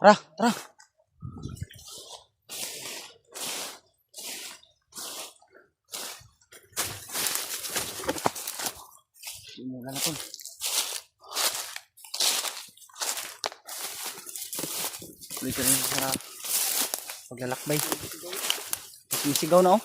Tara, tara. Simulan na tol. Tuloy ka rin sa paglalakbay. Sisigaw na oh.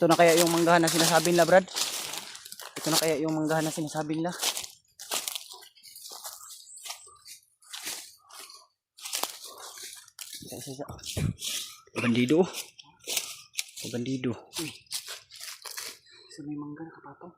Ito na kaya yung manggahan na sinasabi nila, Brad? Ito na kaya yung manggahan na sinasabi nila? Bandido. Bandido. Sa may mangga nakapatong.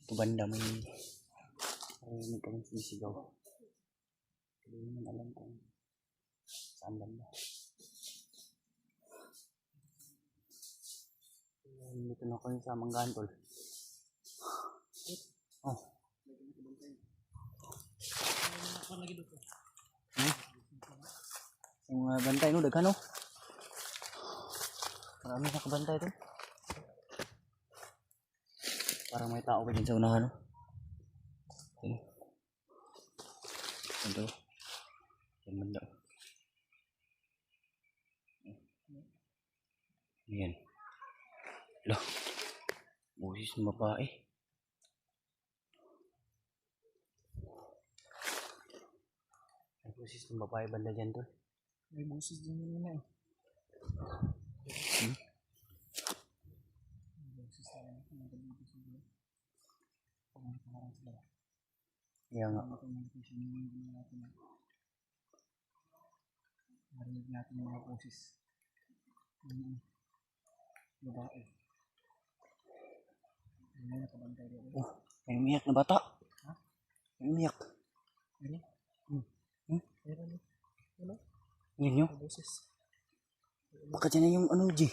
Ito banda may may kami sisigaw. Hindi naman alam kung saan banda. Dito na kami sa manggahan tol. Oh. Yung bantay no, daghan no. Marami nakabantay tol. Parang may tao pa dyan sa unahan no. Okay. Ito. Yan banda. Yan. Loh. Busis ng babae. May busis ng babae banda dyan tol. May busis din yun na eh. Yan nga. Marinig natin yung mga busis. Babae. May nakabantay doon. Oh, may umiyak na bata. Ha? May umiyak. Ano? Meron. Ano? Yun yun. Busis. Baka dyan na yung ano G.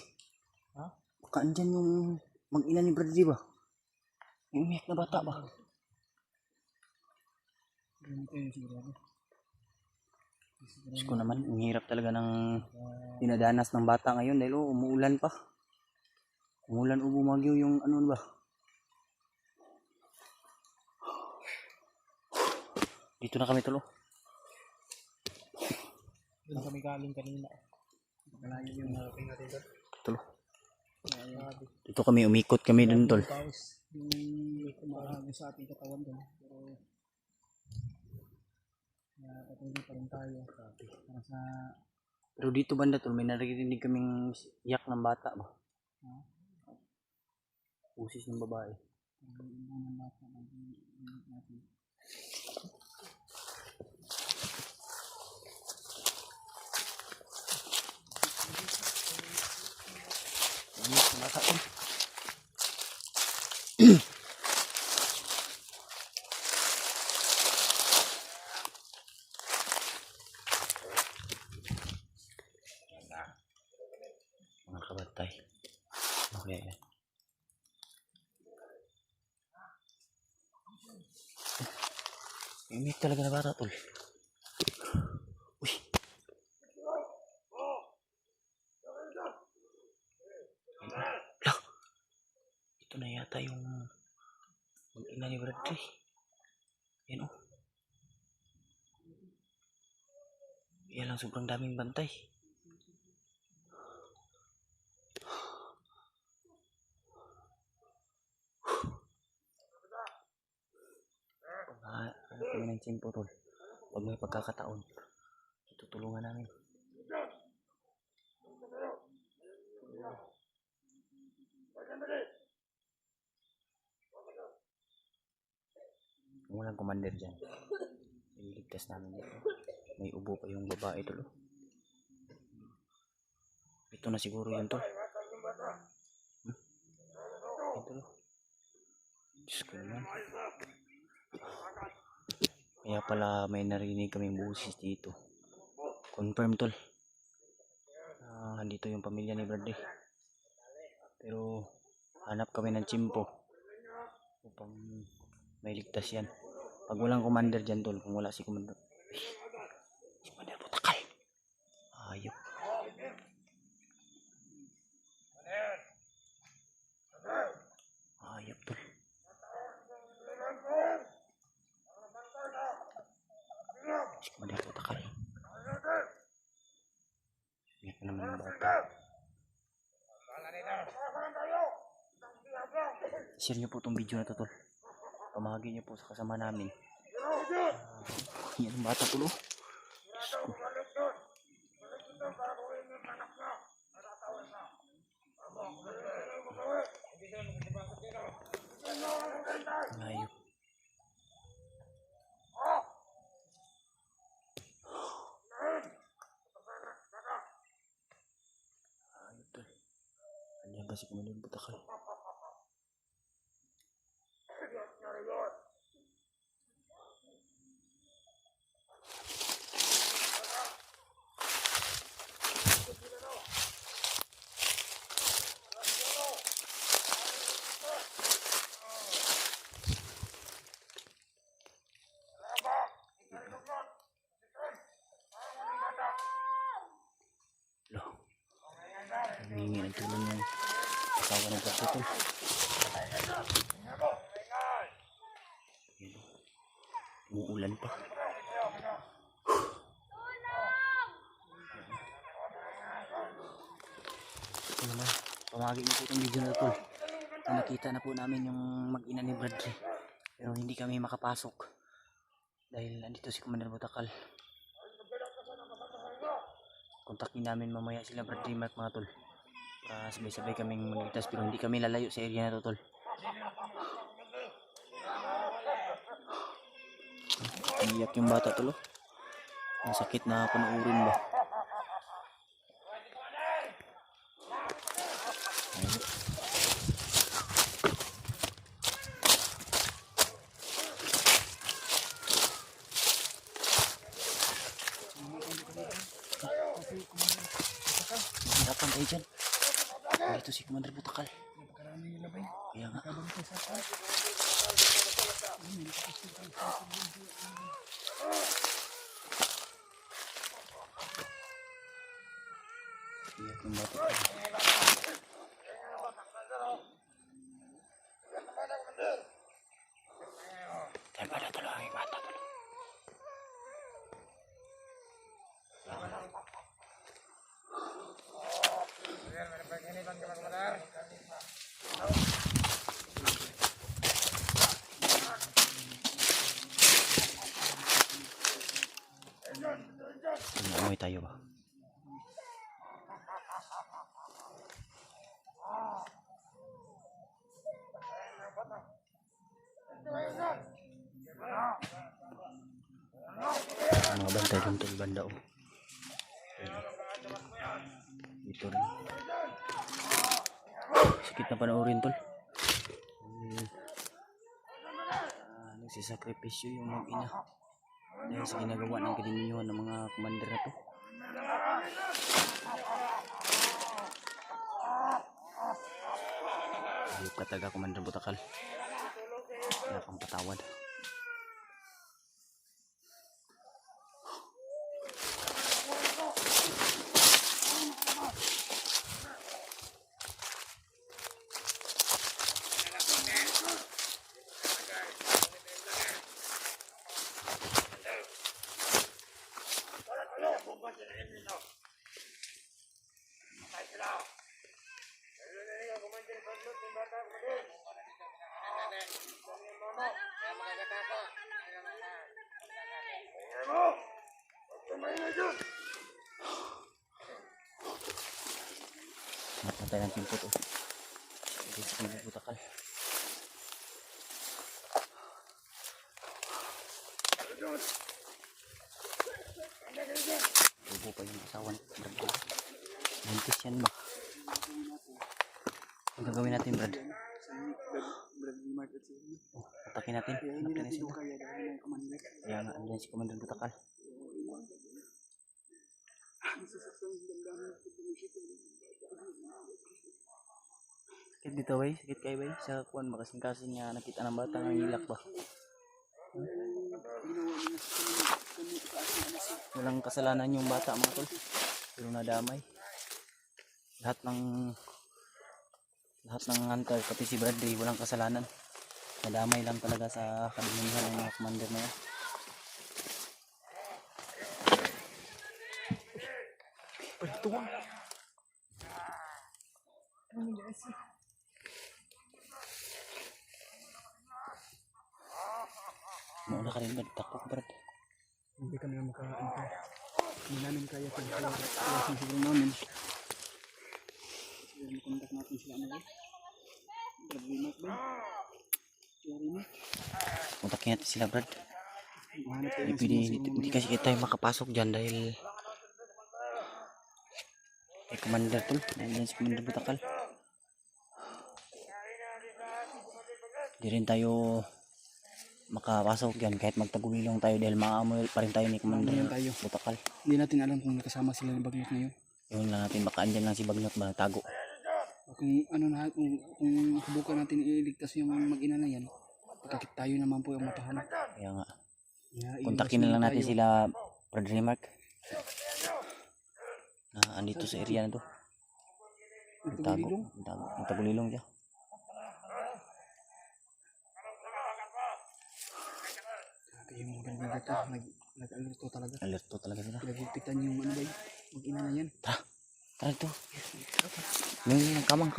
Ha? Baka andyan yung mag-ina ni Brady ba? May umiyak na bata ba? Ganito yung sigurado. Diyos ko naman, ang hirap talaga ng dinadanas ng bata ngayon dahil umuulan pa. Umuulan o bumagyo yung ano ba? Dito na kami tulo. Doon kami galing kanina. Malayo yung narating natin doon. Tulo. Dito kami umikot kami dun tol. Tapos yung kumahagi sa ating katawan doon. Pero patuloy pa rin tayo. Para sa Pero dito banda tol, may narinig kaming yak ng bata ba? Pusis ng babae. ng bata natin. Umiyak na bata tol. Mga kabatay. Okay. Umiyak talaga na bata tol. Uy. Lah. Ito na yata yung mag-ina ni Bradley. Yan oh. Yan lang sobrang daming bantay. Hanap kami ng tiyempo tol. Pag may pagkakataon, tutulungan namin. Kung walang commander dyan, iligtas namin dito. May ubo pa yung babae tol. Ito na siguro yun tol. Ito tol. Diyos ko naman. Kaya pala may narinig kaming boses dito. Confirm tol. Andito yung pamilya ni Bradley. Pero hanap kami ng tsimpo upang may ligtas yan. Pag walang commander dyan tol, kung wala si commander. Si commander putakal. Ayop. Ayop tol. Si commander putakal. Ingat na naman yung bata. Share nyo po itong video na to tol. Pamahagi nyo po sa kasama namin. Yan ang bata tulo. Ayop. Ayop tol. Andiyan ba si Commander Butakal? Hingi ng tulong yung asawa ng Bradley tol. Umuulan pa. Ito naman, pamahagi niyo po itong video na tol. Nakita na po namin yung mag-ina ni Bradley. Pero hindi kami makapasok dahil andito si Commander Butakal. Kontakin namin mamaya sila Bradley Mark mga tol. Sabay-sabay kaming magligtas pero hindi kami lalayo sa area na to tol. Iyak yung bata tol. Ang sakit na panuurin ba. Hirapan tayo dyan. Dito si Commander Butakal. Kaya nga. Iyak yung bata. Dahil pala tuloy ang bata tuloy. Amoy tayo ba? Mga bantay dun tol banda oh. Dito rin. Sakit na panoorin tol. Nagsisakripisyo yung mag-ina dahil sa ginagawa ng kaninyuhan ng mga commander na to. Ayop ka taga Commander Butakal. Kaya kang patawad. Matantay ng timpot oh. Dito sa Commander Butakal. Tubo pa yung asawan. Buntis yan ba? Ang gagawin natin, Brad? Oh, atakin natin. Atakin na sila. Kaya nga, andyan si Commander Butakal. Sakit dito, bay? Sakit kayo, bay? Sa kuwan, makasing-kasing nga nakita ng bata ng hilak ba? Walang kasalanan yung bata, mga tol. Pero nadamay. Lahat ng hunter, pati si Bradley, walang kasalanan. Nadamay lang talaga sa kadamihan ng mga commander na yan. Pagtuwang. Mauna ka rin, Brad. Takot, Brad. Hindi kami na makaano. Hindi namin kaya pag-iwasan siguro namin. Siguro makontak natin sila na rin. Bradley Mark ba? Yari na. Kontakin natin sila, Brad. Mahanap tayo ng Hindi kasi tayo makapasok dyan dahil may commander tol. Dahil si Commander Butakal. Hindi rin tayo makapasok dyan kahit magtagulilong tayo dahil maamoy pa rin tayo ni Commander Butakal. Hindi natin alam kung nakasama sila ng Bagnot ngayon. Yun lang natin, baka andyan lang si Bagnot ba tago. Kung ano na, kung subukan natin iligtas yung mag-ina na yan, pagkakit tayo naman po yung matahanap. Kaya nga, Yeah, kontakin na lang natin sila, Brad Remark, na andito sa area na to. Nagtagulilong siya. Yung mga kandidato, nag-alerto talaga. Alerto talaga sila. Pinagulpitan yung ano ba yun, mag-ina na yan. Tara ito. Yung kamang.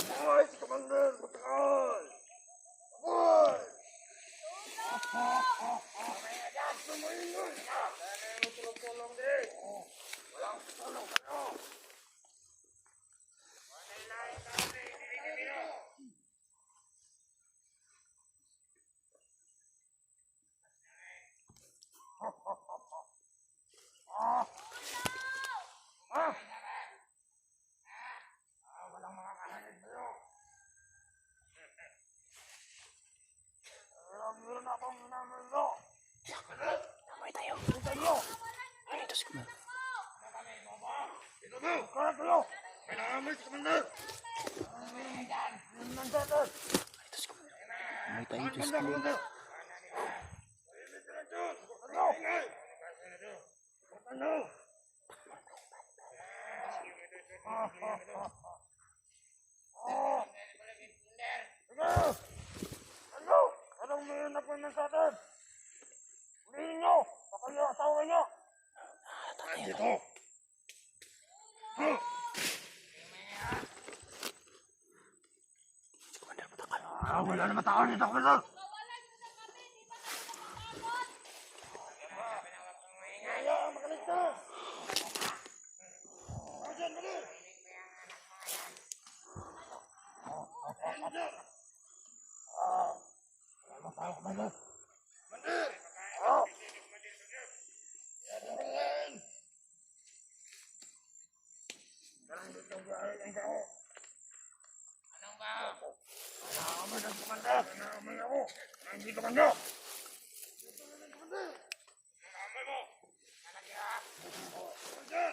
Boy, si Commander Butakal! Boy! Tulong din! Walang tulong kayo! Walang mga kahanid sa'yo! Meron na akong naman ito! Namay tayo. Ay, ito si Commander. Ito mo! Kaya kayo! May nakamay si Commander! Nandun! Ito si Commander. Namay tayo, Diyos ko. Commander! Ano? Ano? Anong meron na po ng sa atin? Ulihin nyo! Baka yung asawa nyo! Dito! Si Commander Butakal. Wala naman tao dito, Commander! Kaya ang makaligtas! Ayan, mali! Wala tayo, Commander! Commander! Anong ba? Naamoy ng Commander! Naamoy ako! Hindi Commander! Commander! Naamoy mo! Commander!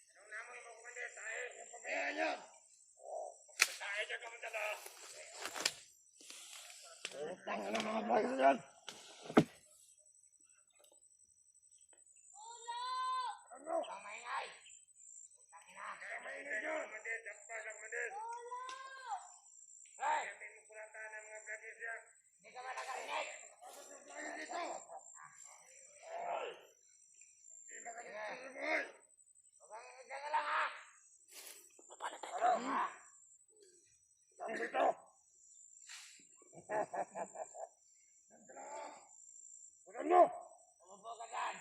Anong naamoy mo, Commander? Tayo! Yung pabayaan yan! Tayo dyan, Commander! Tanga ng mga bahay yan! Ano? Ang maingay! Tangina! Ang maingay yun! Commander! Dampa sa Commander! Hey! May mukulatan ng mga brothers yan! Hindi ka ba nakarinig? Tayo dito! Ay! Hindi makalimutan sa buhay! Huwag kang igyan ka lang ha! Mapala tayo. Ano? Saan dito? Huwag mo! Umupo ka dyan!